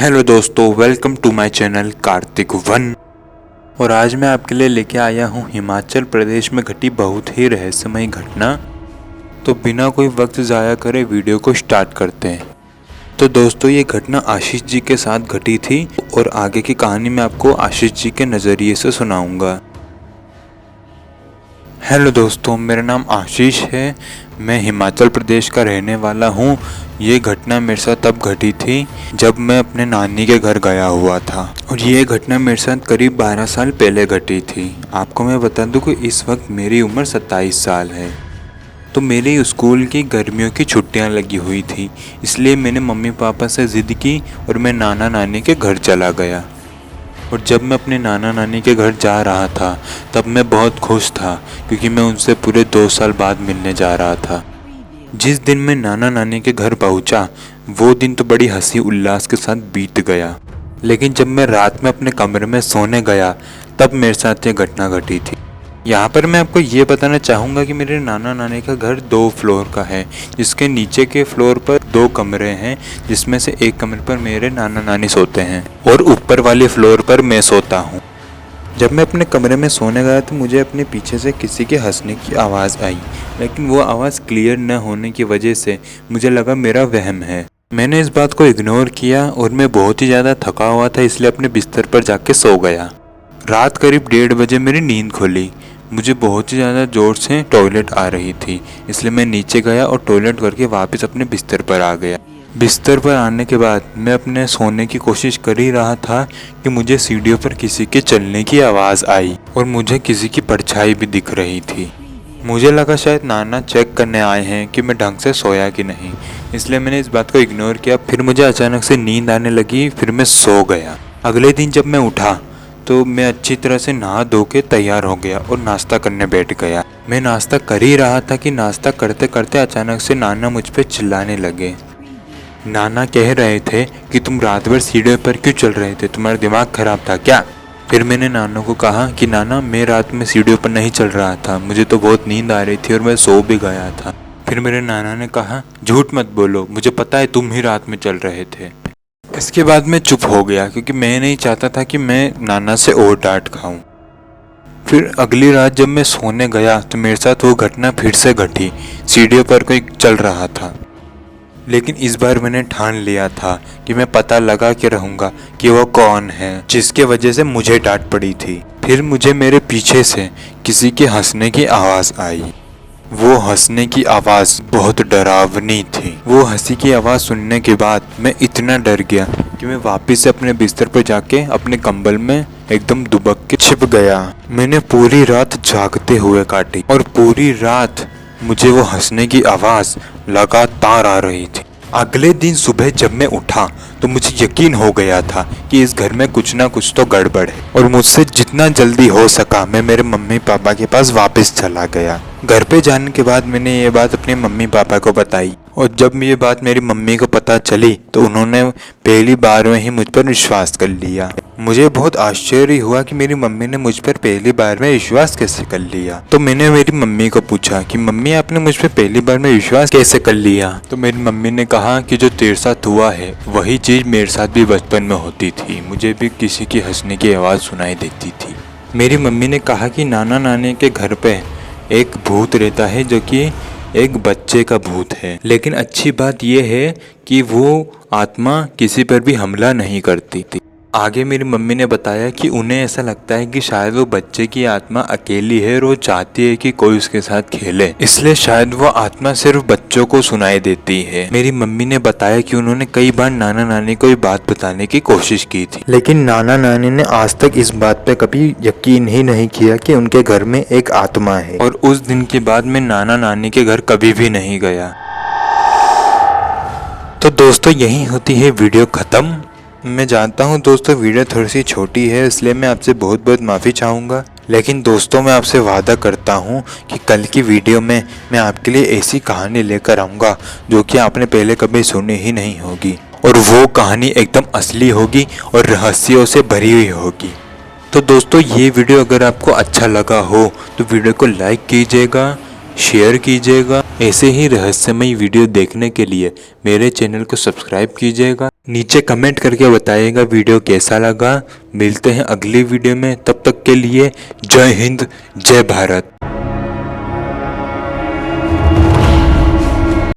Hello दोस्तों, welcome to my channel Kartik one. और आज मैं आपके लिए लेके आया हूँ हिमाचल प्रदेश में घटी बहुत ही रहस्यमय घटना। तो बिना कोई वक्त ज़ाया करे वीडियो को स्टार्ट करते हैं। तो दोस्तों, ये घटना आशीष जी के साथ घटी थी और आगे की कहानी मैं आपको आशीष जी के नज़रिए से सुनाऊंगा। हेलो दोस्तों, मेरा नाम आशीष है। मैं हिमाचल प्रदेश का रहने वाला हूँ। ये घटना मेरे साथ तब घटी थी जब मैं अपने नानी के घर गया हुआ था और ये घटना मेरे साथ करीब 12 साल पहले घटी थी। आपको मैं बता दूँ कि इस वक्त मेरी उम्र 27 साल है। तो मेरी स्कूल की गर्मियों की छुट्टियां लगी हुई थी, इसलिए मैंने मम्मी पापा से ज़िद की और मैं नाना नानी के घर चला गया। और जब मैं अपने नाना नानी के घर जा रहा था तब मैं बहुत खुश था, क्योंकि मैं उनसे पूरे 2 साल बाद मिलने जा रहा था। जिस दिन मैं नाना नानी के घर पहुंचा, वो दिन तो बड़ी हंसी उल्लास के साथ बीत गया। लेकिन जब मैं रात में अपने कमरे में सोने गया तब मेरे साथ ये घटना घटी थी। यहाँ पर मैं आपको ये बताना चाहूँगा कि मेरे नाना नानी का घर 2 फ्लोर का है, जिसके नीचे के फ्लोर पर 2 कमरे हैं, जिसमें से एक कमरे पर मेरे नाना नानी सोते हैं और ऊपर वाले फ्लोर पर मैं सोता हूँ। जब मैं अपने कमरे में सोने गया तो मुझे अपने पीछे से किसी के हंसने की आवाज़ आई, लेकिन वो आवाज़ क्लियर न होने की वजह से मुझे लगा मेरा वहम है। मैंने इस बात को इग्नोर किया और मैं बहुत ही ज़्यादा थका हुआ था, इसलिए अपने बिस्तर पर जाके सो गया। रात करीब 1:30 बजे मेरी नींद खुली। मुझे बहुत ही ज़्यादा ज़ोर से टॉयलेट आ रही थी, इसलिए मैं नीचे गया और टॉयलेट करके वापस अपने बिस्तर पर आ गया। बिस्तर पर आने के बाद मैं अपने सोने की कोशिश कर ही रहा था कि मुझे सीढ़ियों पर किसी के चलने की आवाज़ आई और मुझे किसी की परछाई भी दिख रही थी। मुझे लगा शायद नाना चेक करने आए हैं कि मैं ढंग से सोया कि नहीं, इसलिए मैंने इस बात को इग्नोर किया। फिर मुझे अचानक से नींद आने लगी, फिर मैं सो गया। अगले दिन जब मैं उठा तो मैं अच्छी तरह से नहा धो के तैयार हो गया और नाश्ता करने बैठ गया। मैं नाश्ता कर ही रहा था कि नाश्ता करते करते अचानक से नाना मुझ पे चिल्लाने लगे। नाना कह रहे थे कि तुम रात भर सीढ़ियों पर क्यों चल रहे थे, तुम्हारा दिमाग खराब था क्या? फिर मैंने नाना को कहा कि नाना, मैं रात में सीढ़ियों पर नहीं चल रहा था, मुझे तो बहुत नींद आ रही थी और मैं सो भी गया था। फिर मेरे नाना ने कहा, झूठ मत बोलो, मुझे पता है तुम ही रात में चल रहे थे। इसके बाद मैं चुप हो गया, क्योंकि मैं नहीं चाहता था कि मैं नाना से और डांट खाऊं। फिर अगली रात जब मैं सोने गया तो मेरे साथ वो घटना फिर से घटी। सीढ़ियों पर कोई चल रहा था, लेकिन इस बार मैंने ठान लिया था कि मैं पता लगा के रहूंगा कि वो कौन है, जिसके वजह से मुझे डांट पड़ी थी। फिर मुझे मेरे पीछे से किसी के हंसने की आवाज़ आई। वो हंसने की आवाज़ बहुत डरावनी थी। वो हंसी की आवाज़ सुनने के बाद मैं इतना डर गया कि मैं वापस से अपने बिस्तर पर जाके अपने कंबल में एकदम दुबक के छिप गया। मैंने पूरी रात जागते हुए काटी और पूरी रात मुझे वो हंसने की आवाज़ लगातार आ रही थी। अगले दिन सुबह जब मैं उठा तो मुझे यकीन हो गया था कि इस घर में कुछ ना कुछ तो गड़बड़ है, और मुझसे जितना जल्दी हो सका मैं मेरे मम्मी पापा के पास वापस चला गया। घर पे जाने के बाद मैंने ये बात अपने मम्मी पापा को बताई, और जब ये बात मेरी मम्मी को पता चली तो उन्होंने पहली बार में ही मुझ पर विश्वास कर लिया। मुझे बहुत आश्चर्य हुआ कि मेरी मम्मी ने मुझ पर पहली बार में विश्वास कैसे कर लिया। तो मैंने मेरी मम्मी को पूछा कि मम्मी, आपने मुझ पर पहली बार में विश्वास कैसे कर लिया? तो मेरी मम्मी ने कहा कि जो तेरे साथ हुआ है वही चीज़ मेरे साथ भी बचपन में होती थी, मुझे भी किसी की हंसने की आवाज़ सुनाई देती थी। मेरी मम्मी ने कहा कि नाना नानी के घर पे एक भूत रहता है, जो कि एक बच्चे का भूत है, लेकिन अच्छी बात यह है कि वो आत्मा किसी पर भी हमला नहीं करती थी। आगे मेरी मम्मी ने बताया कि उन्हें ऐसा लगता है कि शायद वो बच्चे की आत्मा अकेली है और वो चाहती है कि कोई उसके साथ खेले, इसलिए शायद वो आत्मा सिर्फ बच्चों को सुनाई देती है। मेरी मम्मी ने बताया कि उन्होंने कई बार नाना नानी को ये बात बताने की कोशिश की थी, लेकिन नाना नानी ने आज तक इस बात पे कभी यकीन ही नहीं किया कि उनके घर में एक आत्मा है। और उस दिन के बाद मैं नाना नानी के घर कभी भी नहीं गया। तो दोस्तों, यही होती है वीडियो ख़त्म। मैं जानता हूँ दोस्तों, वीडियो थोड़ी सी छोटी है, इसलिए मैं आपसे बहुत बहुत माफ़ी चाहूँगा। लेकिन दोस्तों, मैं आपसे वादा करता हूँ कि कल की वीडियो में मैं आपके लिए ऐसी कहानी लेकर आऊँगा जो कि आपने पहले कभी सुनी ही नहीं होगी, और वो कहानी एकदम असली होगी और रहस्यों से भरी हुई होगी। तो दोस्तों, ये वीडियो अगर आपको अच्छा लगा हो तो वीडियो को लाइक कीजिएगा, शेयर कीजिएगा। ऐसे ही रहस्यमय वीडियो देखने के लिए मेरे चैनल को सब्सक्राइब कीजिएगा। नीचे कमेंट करके बताइएगा वीडियो कैसा लगा। मिलते हैं अगली वीडियो में, तब तक के लिए जय हिंद जय भारत।